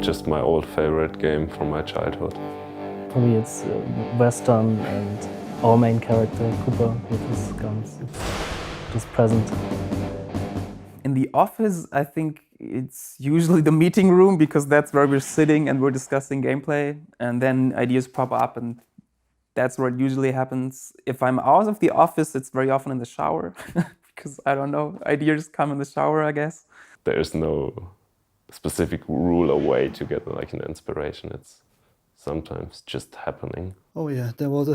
just my old favorite game from my childhood. For me, it's Western and our main character, Cooper, with his guns. It's just present. In the office, I think it's usually the meeting room because that's where we're sitting and we're discussing gameplay, and then ideas pop up, and that's where it usually happens. If I'm out of the office, it's very often in the shower because I don't know, ideas come in the shower, I guess. There is no specific rule or way to get like an inspiration. It's sometimes just happening. Oh yeah, there was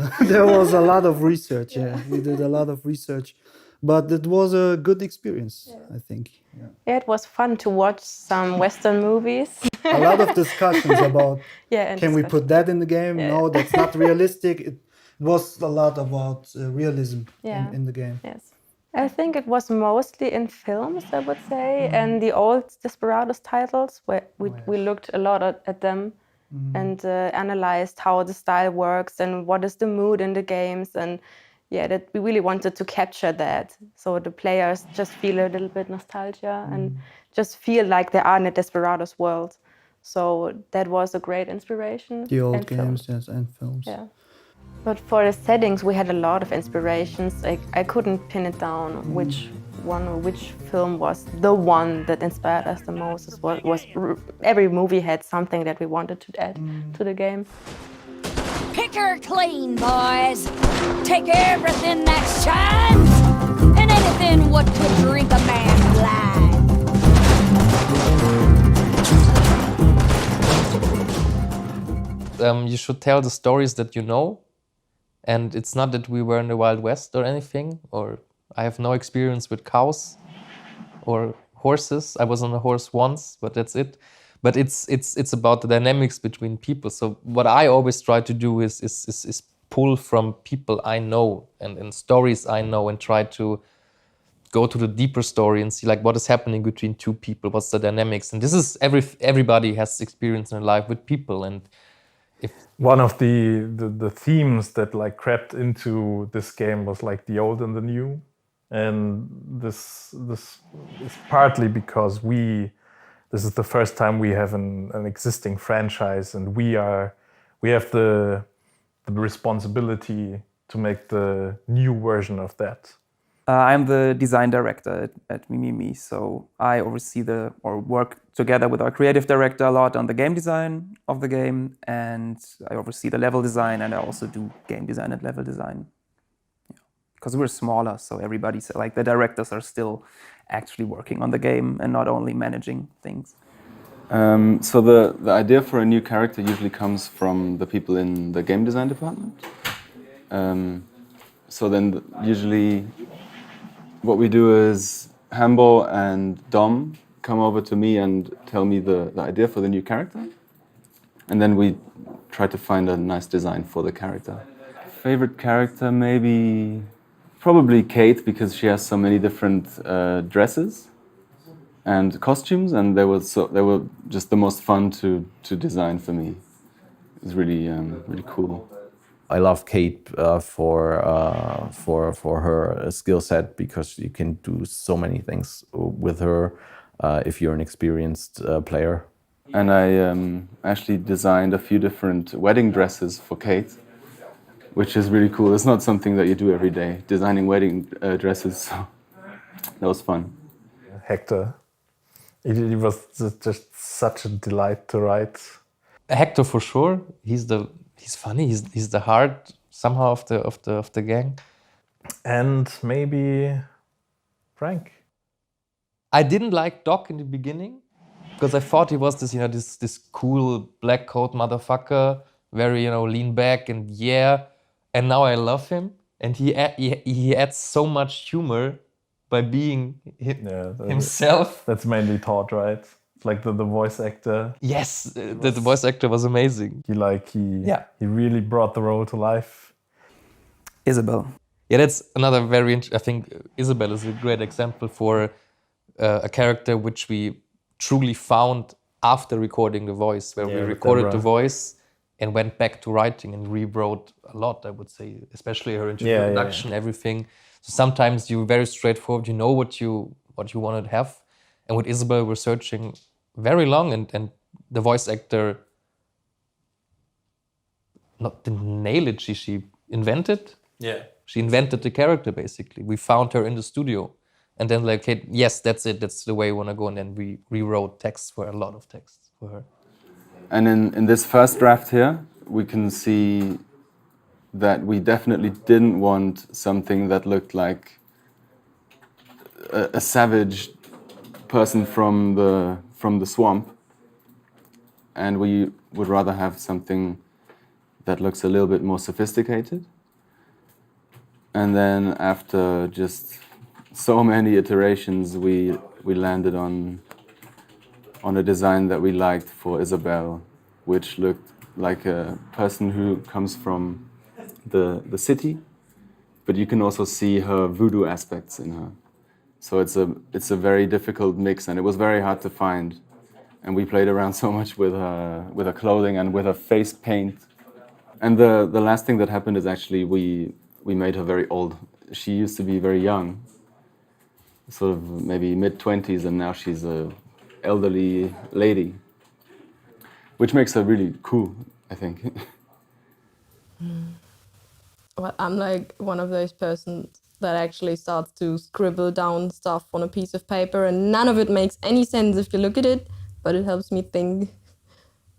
a lot of research. Yeah, we did a lot of research, but it was a good experience, I think. Yeah. Yeah, it was fun to watch some Western movies. A lot of discussions about can we discussion. put that in the game? Yeah. No, that's not realistic. It was a lot about realism Yeah. in the game. Yes. I think it was mostly in films, I would say, and the old Desperados titles, where we looked a lot at them and analyzed how the style works and what is the mood in the games. And yeah, that we really wanted to capture that. So the players just feel a little bit nostalgia and just feel like they are in a Desperados world. So that was a great inspiration. The old and games, films. yes, and films. Yeah. But for the settings, we had a lot of inspirations. I couldn't pin it down which one or which film was the one that inspired us the most. Every movie had something that we wanted to add to the game. Pick her clean, boys. Take everything that shines and anything what could drink a man blind. You should tell the stories that you know. And it's not that we were in the Wild West or anything, or I have no experience with cows or horses. I was on a horse once, but that's it. But it's about the dynamics between people. So what I always try to do is pull from people I know and stories I know and try to go to the deeper story and see like what is happening between two people, what's the dynamics. And this is everybody has experience in life with people. And one of the themes that like crept into this game was like the old and the new, and this is partly because this is the first time we have an existing franchise, and we have the responsibility to make the new version of that. I'm the design director at Mimimi, so I oversee work together with our creative director a lot on the game design of the game, and I oversee the level design, and I also do game design and level design. Because we're smaller, so everybody's like the directors are still actually working on the game and not only managing things. So the idea for a new character usually comes from the people in the game design department. So then usually what we do is Hambo and Dom come over to me and tell me the idea for the new character. And then we try to find a nice design for the character. Favorite character, probably Kate, because she has so many different dresses and costumes, and they were just the most fun to design for me. It was really cool. I love Kate for her skill set, because you can do so many things with her if you're an experienced player. And I actually designed a few different wedding dresses for Kate, which is really cool. It's not something that you do every day, designing wedding dresses. So that was fun. Hector, it was just such a delight to write. Hector for sure. He's funny. He's the heart somehow of the gang. And maybe Frank. I didn't like Doc in the beginning because I thought he was this cool black coat motherfucker, very lean back and And now I love him, and he adds so much humor by being himself. That's mainly Todd, right? Like the voice actor. Yes, the voice actor was amazing. He really brought the role to life. Isabel. Yeah, that's another I think Isabel is a great example for a character which we truly found after recording the voice, where we recorded the voice and went back to writing and rewrote a lot, I would say, especially her introduction, everything. So sometimes you're very straightforward, you know what you want to have. And with Isabel, we're searching very long and the voice actor didn't nail it. She invented. Yeah. She invented the character, basically. We found her in the studio. And then like, hey, yes, that's it. That's the way we want to go. And then we rewrote texts for a lot of texts for her. And in this first draft here, we can see that we definitely didn't want something that looked like a savage person from the swamp. And we would rather have something that looks a little bit more sophisticated. And then after just so many iterations, we landed on a design that we liked for Isabel, which looked like a person who comes from the city, but you can also see her voodoo aspects in her. So it's a very difficult mix, and it was very hard to find. And we played around so much with her clothing and with her face paint. And the last thing that happened is actually we made her very old. She used to be very young, sort of maybe mid-20s, and now she's a elderly lady, which makes her really cool, I think. Well, I'm like one of those persons that actually starts to scribble down stuff on a piece of paper, and none of it makes any sense if you look at it, but it helps me think.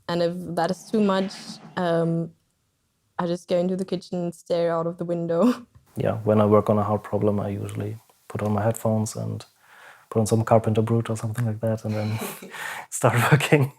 And if that is too much, I just go into the kitchen and stare out of the window. Yeah, when I work on a hard problem, I usually put on my headphones and put on some Carpenter Brute or something like that, and then start working.